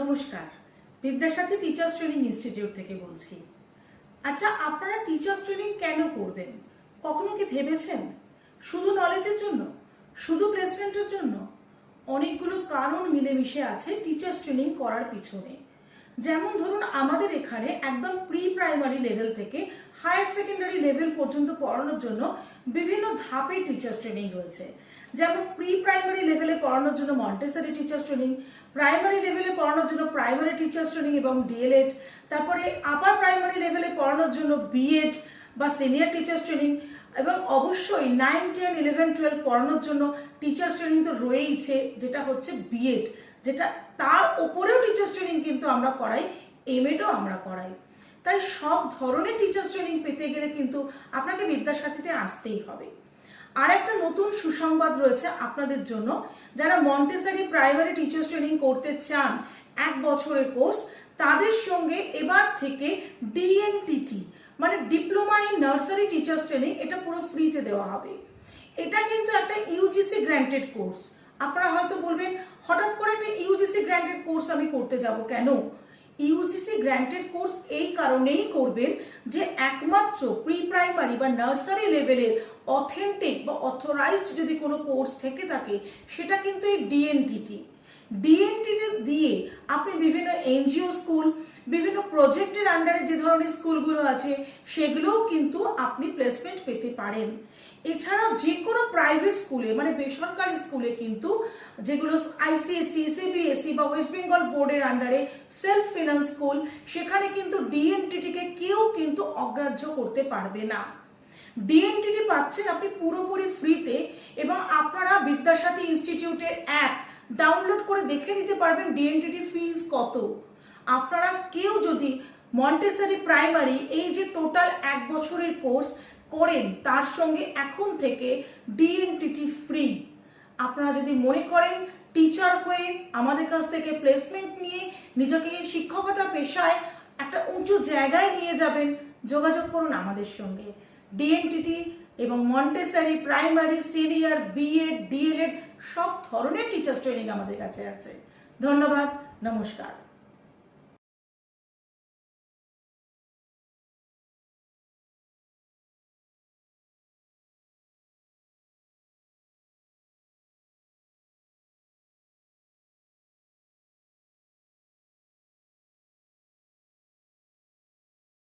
নমস্কার, বিদ্যাসাথী teachers training institute থেকে বলছি। আচ্ছা, আপনারা টিচার্স ট্রেনিং কেন করবেন? কখনো কি ভেবেছেন? শুধু নলেজের জন্য? শুধু প্লেসমেন্টের জন্য? অনেকগুলো কারণ মিলেমিশে আছে টিচার্স ট্রেনিং করার পিছনে। যেমন ধরুন, আমাদের এখানে একদম প্রি প্রাইমারি লেভেল থেকে হায়ার সেকেন্ডারি লেভেল পর্যন্ত পড়ানোর জন্য বিভিন্ন ধাপে টিচার্স ট্রেনিং রয়েছে। যেমন প্রি প্রাইমারি লেভেলে পড়ানোর জন্য মন্টেসরি টিচার্স ট্রেনিং, প্রাইমারি লেভেলে পড়ানোর জন্য প্রাইমারি টিচার্স ট্রেনিং এবং ডিএলএড, তারপরে আপার প্রাইমারি লেভেলে পড়ানোর জন্য বিএড বা সিনিয়র টিচার্স ট্রেনিং, এবং অবশ্যই 9, 10, 11, 12 পড়ানোর জন্য টিচার্স ট্রেনিং তো রয়েইছে, যেটা হচ্ছে বিএড, যেটা তার ওপরেও টিচার্স ট্রেনিং কিন্তু আমরা করাই, এমএডও আমরা করাই। তাই সব ধরনের টিচার্স ট্রেনিং পেতে গেলে কিন্তু আপনাকে বিদ্যাসাথীতে আসতেই হবে। আর একটা নতুন সুসংবাদ রয়েছে আপনাদের জন্য, যারা মন্টেসরি প্রাইমারি টিচার্স ট্রেনিং করতে চান 1 বছরের কোর্স, তাদের সঙ্গে এবার থেকে ডিএনটিটি মানে diploma in nursery teachers training, এটা পুরো ফ্রিতে দেওয়া হবে। এটা কিন্তু একটা ইউজিসি গ্র্যান্টেড কোর্স। আপনারা হয়তো বলবেন, হঠাৎ করে একটা ইউজিসি গ্র্যান্টেড কোর্স আমি করতে যাব কেন? ইউজিসি গ্র্যান্টেড কোর্স এই কারণেই করবেন যে একমাত্র প্রি প্রাইমারি বা নার্সারি লেভেলের অথেন্টিক বা অথরাইজড যদি কোনো কোর্স থেকে থাকে, সেটা কিন্তু এই ডিএনটিটি দিয়ে আপনি বিভিন্ন এনজিও স্কুল, বিভিন্ন প্রজেক্টের আন্ডারে যে ধরনের স্কুলগুলো আছে সেগুলোও কিন্তু আপনি প্লেসমেন্ট পেতে পারেন। এছাড়াও যে কোনো প্রাইভেট স্কুলে মানে বেসরকারি স্কুলে কিন্তু, যেগুলো আইসিএসসি, সিবিএসসি বা ওয়েস্ট বেঙ্গল বোর্ডের আন্ডারে সেলফ ফিনান্স স্কুল, সেখানে কিন্তু ডিএনটিটিকে কেউ কিন্তু অগ্রাহ্য করতে পারবে না। ডিএনটিটি পাচ্ছেন আপনি পুরোপুরি ফ্রিতে, এবং আপনারা বিদ্যাসাথী ইনস্টিটিউটের অ্যাপ ডাউনলোড করে দেখে নিতে পারবেন ডিএনটিটি ফিজ কত। আপনারা কেউ যদি মন্টেসরি প্রাইমারি এই যে টোটাল 1 বছরের কোর্স করেন, তার সঙ্গে এখন থেকে ডিএনটিটি ফ্রি। আপনারা যদি মনে করেন টিচার হয়ে আমাদের কাছ থেকে প্লেসমেন্ট নিয়ে নিজেকে শিক্ষকতা পেশায় একটা উঁচু জায়গায় নিয়ে যাবেন, যোগাযোগ করুন আমাদের সঙ্গে। ডিএনটিটি এবং Montessori primary, senior, BEd, DLEd সব ধরনের টিচার্স ট্রেনিং আমাদের কাছে আছে। ধন্যবাদ, নমস্কার।